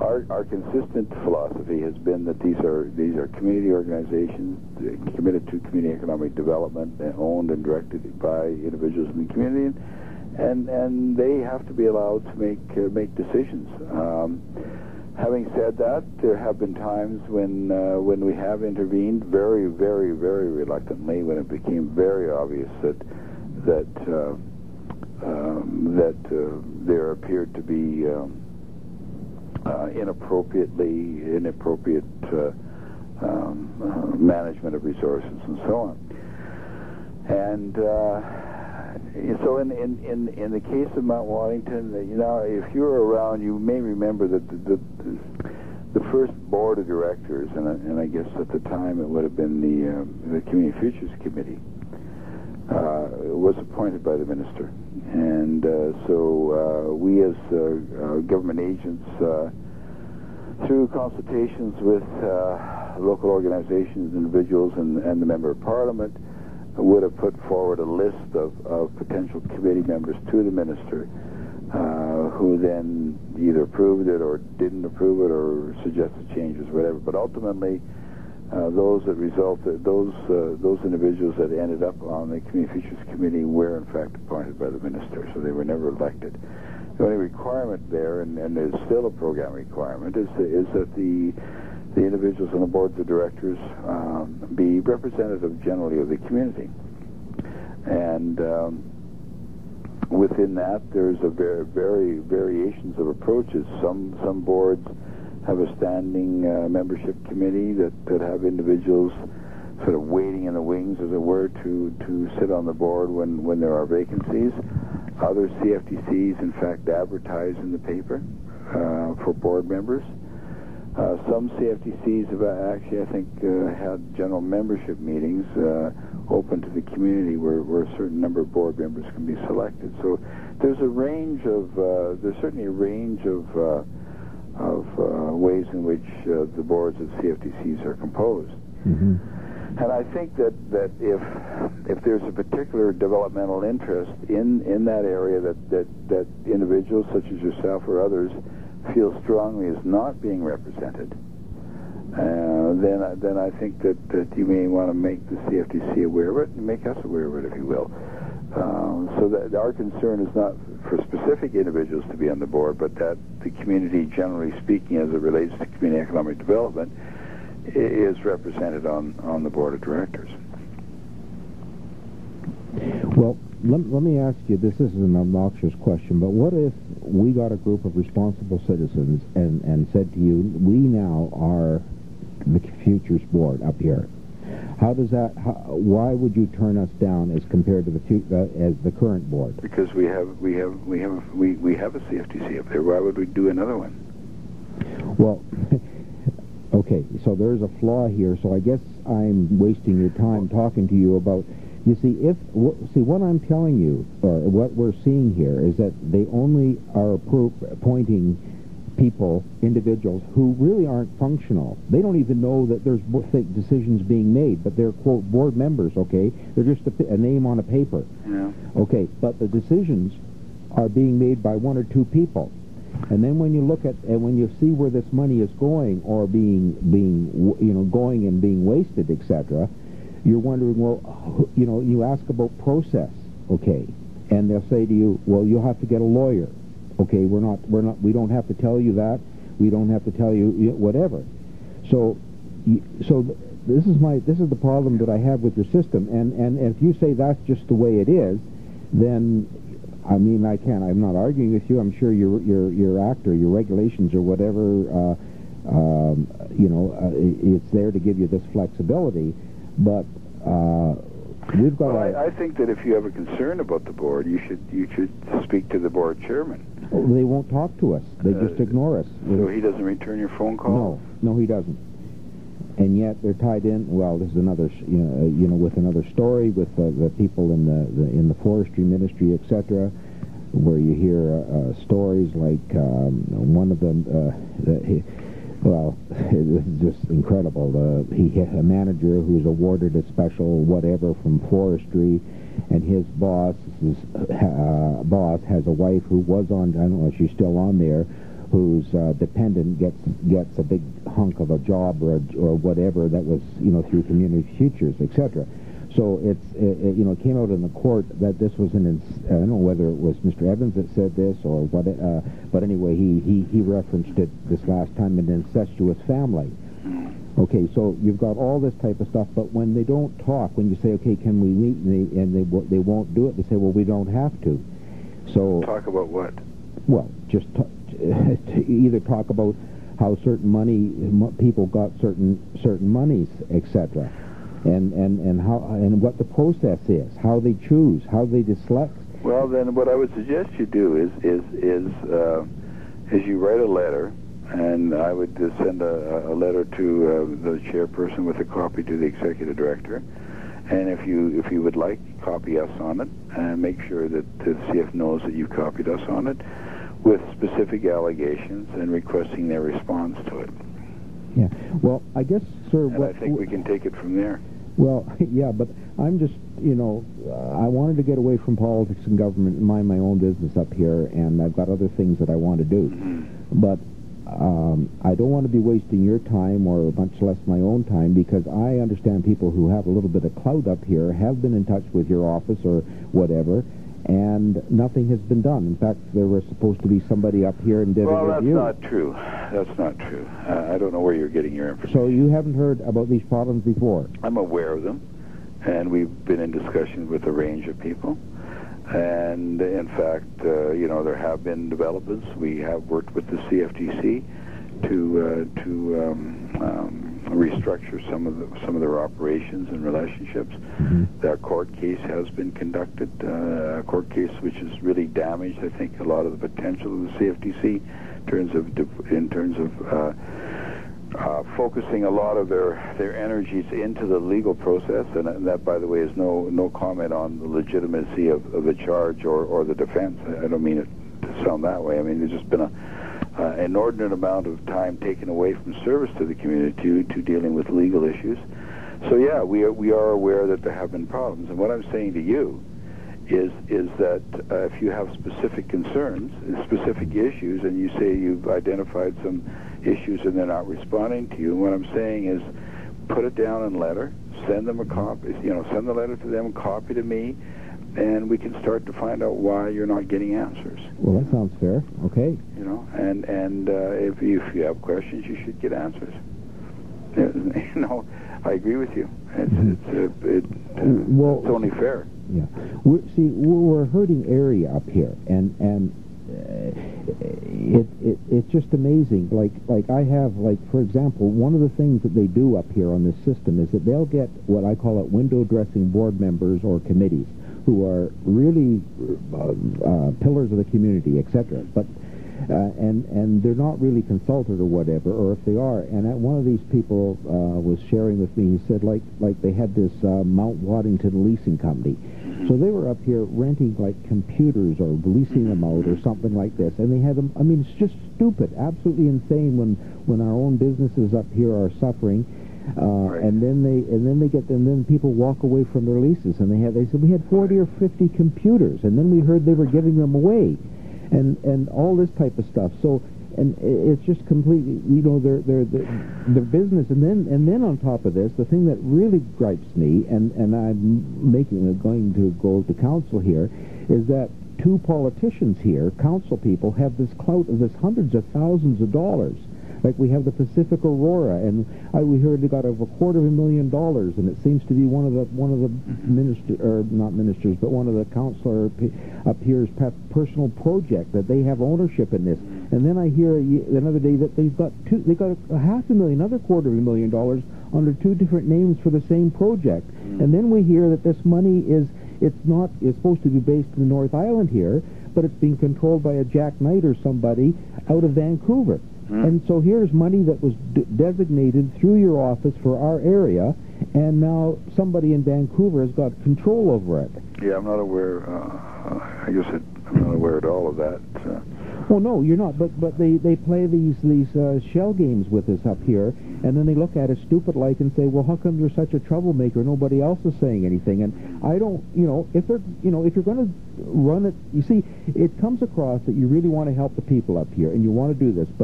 our consistent philosophy has been that these are community organizations committed to community economic development, owned and directed by individuals in the community, and they have to be allowed to make decisions. Having said that, there have been times when we have intervened very, very, very reluctantly, when it became very obvious that there appeared to be inappropriate management of resources and so on. And so in the case of Mount Wallington, if you were around, you may remember that the first board of directors, and I guess at the time it would have been the Community Futures Committee, was appointed by the minister. And so we as government agents, through consultations with local organizations, individuals, and the Member of Parliament, would have put forward a list of potential committee members to the minister, who then either approved it or didn't approve it or suggested changes, whatever. But ultimately, those individuals that ended up on the Community Futures Committee were in fact appointed by the minister, so they were never elected. The only requirement there, and there's still a program requirement, is that the individuals on the boards of directors be representative generally of the community. And within that, there's a very variations of approaches. Some boards have a standing membership committee that have individuals sort of waiting in the wings, as it were, to sit on the board when there are vacancies. Other CFTCs, in fact, advertise in the paper for board members. Some CFTCs have actually, I think, had general membership meetings open to the community where a certain number of board members can be selected. So there's certainly a range of ways in which the boards of CFTCs are composed. Mm-hmm. And I think that if there's a particular developmental interest in that area that individuals such as yourself or others feel strongly is not being represented, then I think that you may want to make the CFTC aware of it and make us aware of it, if you will. So that our concern is not for specific individuals to be on the board, but that the community, generally speaking, as it relates to community economic development, is represented on the board of directors. Well, let me ask you, this is an obnoxious question, but what if we got a group of responsible citizens and said to you, we now are the Futures Board up here? How does that? Why would you turn us down as compared to the current board? Because we have a CFTC up there. Why would we do another one? Well, okay. So there's a flaw here. So I guess I'm wasting your time talking to you about. You see, what I'm telling you, or what we're seeing here, is that they only are appointing people, individuals, who really aren't functional. They don't even know that there's decisions being made, but they're, quote, board members, okay? They're just a name on a paper. Yeah. Okay, but the decisions are being made by one or two people. And then when you look at, and when you see where this money is going, or going and being wasted, etc., you're wondering, well, you ask about process, okay, and they'll say to you, well, you'll have to get a lawyer, okay, we don't have to tell you that, we don't have to tell you whatever. So this is the problem that I have with your system, and if you say that's just the way it is, then I mean, I'm not arguing with you. I'm sure your act or your regulations or whatever, it's there to give you this flexibility. But we've got. Well, I think that if you have a concern about the board, you should speak to the board chairman. Well, they won't talk to us. They just ignore us. So he doesn't return your phone call? No, he doesn't. And yet they're tied in. Well, this is another, with another story with the people in the forestry ministry, etc., where you hear stories like one of them. Well, it's just incredible. He had a manager who's awarded a special whatever from forestry, and his boss has a wife who was on, I don't know if she's still on there, whose dependent gets a big hunk of a job or whatever that was, through Community Futures, etc. So it came out in the court that this was I don't know whether it was Mr. Evans that said this or what, but anyway, he referenced it this last time, an incestuous family. Okay, so you've got all this type of stuff, but when they don't talk, when you say, okay, can we meet, and they won't do it, they say, well, we don't have to. So talk about what? Well, just either talk about how certain people got certain monies, etc., and how and what the process is, how they choose, how they select. Well, then, what I would suggest you do is you write a letter. And I would send a letter to the chairperson with a copy to the executive director. And if you would like, copy us on it, and make sure that the CF knows that you've copied us on it, with specific allegations and requesting their response to it. Yeah. Well, I guess, sir. And I think we can take it from there. Well, yeah, but I'm just, I wanted to get away from politics and government and mind my own business up here, and I've got other things that I want to do. But I don't want to be wasting your time or much less my own time, because I understand people who have a little bit of clout up here have been in touch with your office or whatever, and nothing has been done. In fact, there was supposed to be somebody up here and did a review. Well, that's not true. That's not true. I don't know where you're getting your information. So you haven't heard about these problems before? I'm aware of them, and we've been in discussions with a range of people. And in fact, there have been developments. We have worked with the CFTC to restructure some of their operations and relationships. Their court case has been conducted, a court case which has really damaged, I think, a lot of the potential of the CFTC in terms of focusing a lot of their energies into the legal process, and that, by the way, is no comment on the legitimacy of the charge or the defense. I don't mean it to sound that way. I mean, there's just been an inordinate amount of time taken away from service to the community to dealing with legal issues. So yeah, we are aware that there have been problems, and what I'm saying to you is that if you have specific concerns, specific issues, and you say you've identified some issues and they're not responding to you, what I'm saying is put it down in letter, send them a copy, send the letter to them, copy to me, and we can start to find out why you're not getting answers. Well, that sounds fair. Okay. And if you have questions, you should get answers. I agree with you. It's only fair. Yeah. We're a hurting area up here, and it's just amazing. Like I have, for example, one of the things that they do up here on this system is that they'll get what I call it window dressing board members or committees who are really pillars of the community, etc. But and they're not really consulted or whatever, or if they are. And one of these people was sharing with me. He said like they had this Mount Waddington leasing company. So they were up here renting computers or leasing them out or something like this, and they had them. I mean, it's just stupid, absolutely insane. When our own businesses up here are suffering, and then people walk away from their leases, and they said we had 40 or 50 computers, and then we heard they were giving them away, and all this type of stuff. So. And it's just completely, their business. And then on top of this, the thing that really gripes me, and I'm going to go to council here, is that two politicians here, council people, have this clout of this hundreds of thousands of dollars. Like we have the Pacific Aurora, and we heard they got over $250,000, and it seems to be one of the ministers, or not ministers, but one of the councilor up here's personal project that they have ownership in this. And then I hear another day that they got $500,000, another $250,000 under two different names for the same project. And then we hear that this money it's supposed to be based in the North Island here, but it's being controlled by a Jack Knight or somebody out of Vancouver. And so here's money that was designated through your office for our area, and now somebody in Vancouver has got control over it. Yeah, I'm not aware. I'm not aware at all of that. Well, no, you're not. But they play these shell games with us up here, and then they look at us stupid like and say, well, how come you're such a troublemaker? Nobody else is saying anything. And I don't, if they're, if you're going to run it, you see, it comes across that you really want to help the people up here, and you want to do this. But